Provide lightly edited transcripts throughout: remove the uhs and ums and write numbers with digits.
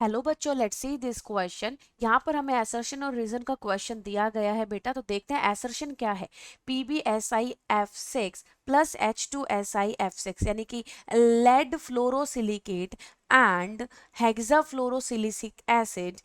Hello बच्चों, let's see this question. यहाँ पर हमें असर्शन और रीजन का क्वेश्चन दिया गया है बेटा। तो देखते हैं असर्शन क्या है। PbSiF6 प्लस H2SiF6 यानी कि lead fluorosilicate and hexafluorosilicic acid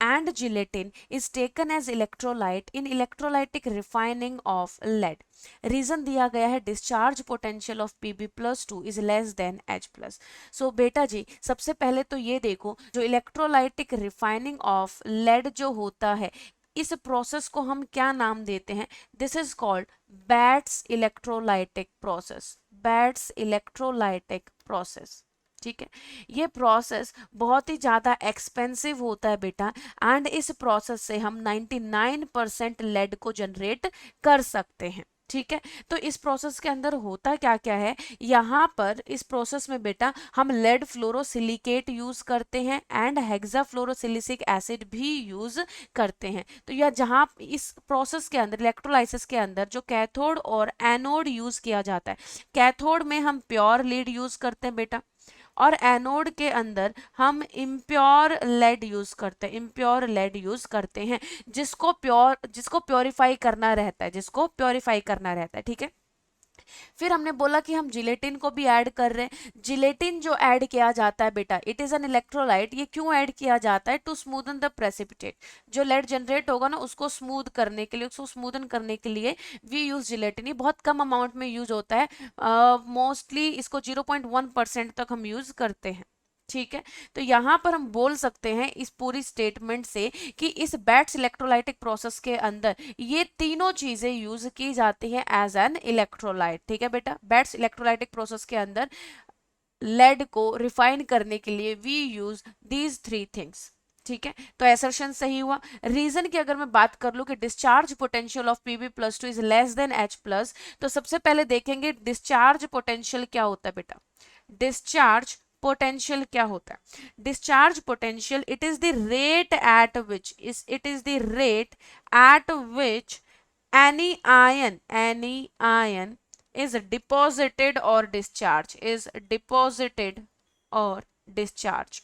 and gelatin is taken as electrolyte in electrolytic refining of lead. Reason दिया गया है discharge potential of Pb+2 is less than H+। So बेटा जी, सबसे पहले तो ये देखो, जो इलेक्ट्रोलाइटिक रिफाइनिंग ऑफ लेड जो होता है, इस प्रोसेस को हम क्या नाम देते हैं? This is called bats electrolytic process. Bats electrolytic process, ठीक है। ये प्रोसेस बहुत ही ज़्यादा एक्सपेंसिव होता है बेटा, एंड इस प्रोसेस से हम 99% लेड को जनरेट कर सकते हैं, ठीक है। तो इस प्रोसेस के अंदर होता क्या क्या है, यहाँ पर इस प्रोसेस में बेटा हम लेड फ्लोरोसिलिकेट यूज करते हैं एंड हेक्साफ्लोरोसिलिसिक एसिड भी यूज करते हैं। तो यह जहाँ इस प्रोसेस के अंदर इलेक्ट्रोलाइसिस के अंदर जो कैथोड और एनोड यूज किया जाता है, कैथोड में हम प्योर लीड यूज करते हैं बेटा, और एनोड के अंदर हम इम्प्योर लेड यूज करते हैं, इम्प्योर लेड यूज करते हैं, जिसको प्योरीफाई करना रहता है, जिसको प्योरीफाई करना रहता है, ठीक है। फिर हमने बोला कि हम जिलेटिन को भी ऐड कर रहे हैं। जिलेटिन जो ऐड किया जाता है बेटा, इट इज एन इलेक्ट्रोलाइट। ये क्यों ऐड किया जाता है? To smoothen the precipitate. जो लेड जनरेट होगा ना, उसको स्मूथ करने के लिए, उसको स्मूदन करने के लिए वी यूज जिलेटिन। ये बहुत कम अमाउंट में यूज होता है, मोस्टली इसको 0.1% तक हम यूज करते हैं, ठीक है। तो यहां पर हम बोल सकते हैं इस पूरी स्टेटमेंट से कि इस बैट्स इलेक्ट्रोलाइटिक प्रोसेस के अंदर ये तीनों चीजें यूज की जाती हैं एज एन इलेक्ट्रोलाइट, ठीक है बेटा। बैट्स इलेक्ट्रोलाइटिक प्रोसेस के अंदर लेड को रिफाइन करने के लिए we use these three things, ठीक है। तो एसर्शन सही हुआ। रीजन की अगर मैं बात कर लूं कि discharge potential of Pb+2 is less than H+, तो सबसे पहले देखेंगे डिस्चार्ज पोटेंशियल क्या होता है बेटा। डिस्चार्ज पोटेंशियल क्या होता है? Discharge potential, it is the rate at which any ion is deposited or discharged,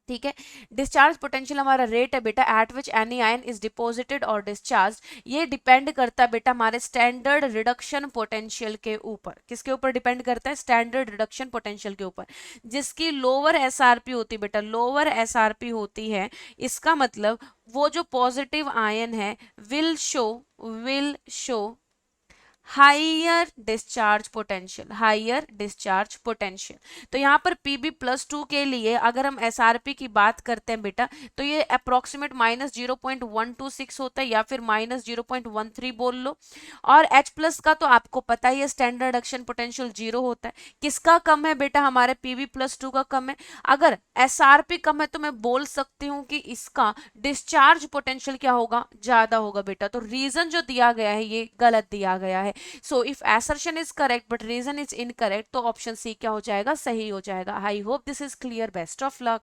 ठीक है। डिस्चार्ज पोटेंशियल हमारा रेट है बेटा eight which any ion is deposited और डिस्चार्ज। ये डिपेंड करता है बेटा हमारे स्टैंडर्ड रिडक्शन पोटेंशियल के ऊपर। किसके ऊपर डिपेंड करता है? स्टैंडर्ड रिडक्शन पोटेंशियल के ऊपर। जिसकी लोअर एसआरपी होती है बेटा, लोअर एसआरपी होती है, इसका मतलब वो जो पॉजिटिव आयन है will show higher discharge potential, higher discharge potential. तो यहाँ पर Pb+2 के लिए अगर हम SRP की बात करते हैं बेटा, तो ये अप्रोक्सीमेट -0.126 होता है, या फिर -0.13 बोल लो। और H+ का तो आपको पता ही है, स्टैंडर्ड रिडक्शन पोटेंशियल 0 होता है। किसका कम है बेटा? हमारे Pb+2 का कम है। अगर SRP कम है तो मैं बोल सकती हूँ कि इसका डिस्चार्ज पोटेंशियल क्या होगा? ज्यादा होगा बेटा। तो रीजन जो दिया गया है ये गलत दिया गया है। So if assertion is correct but reason is incorrect, तो ऑप्शन सी क्या हो जाएगा? सही हो जाएगा। I hope this is clear. Best of luck.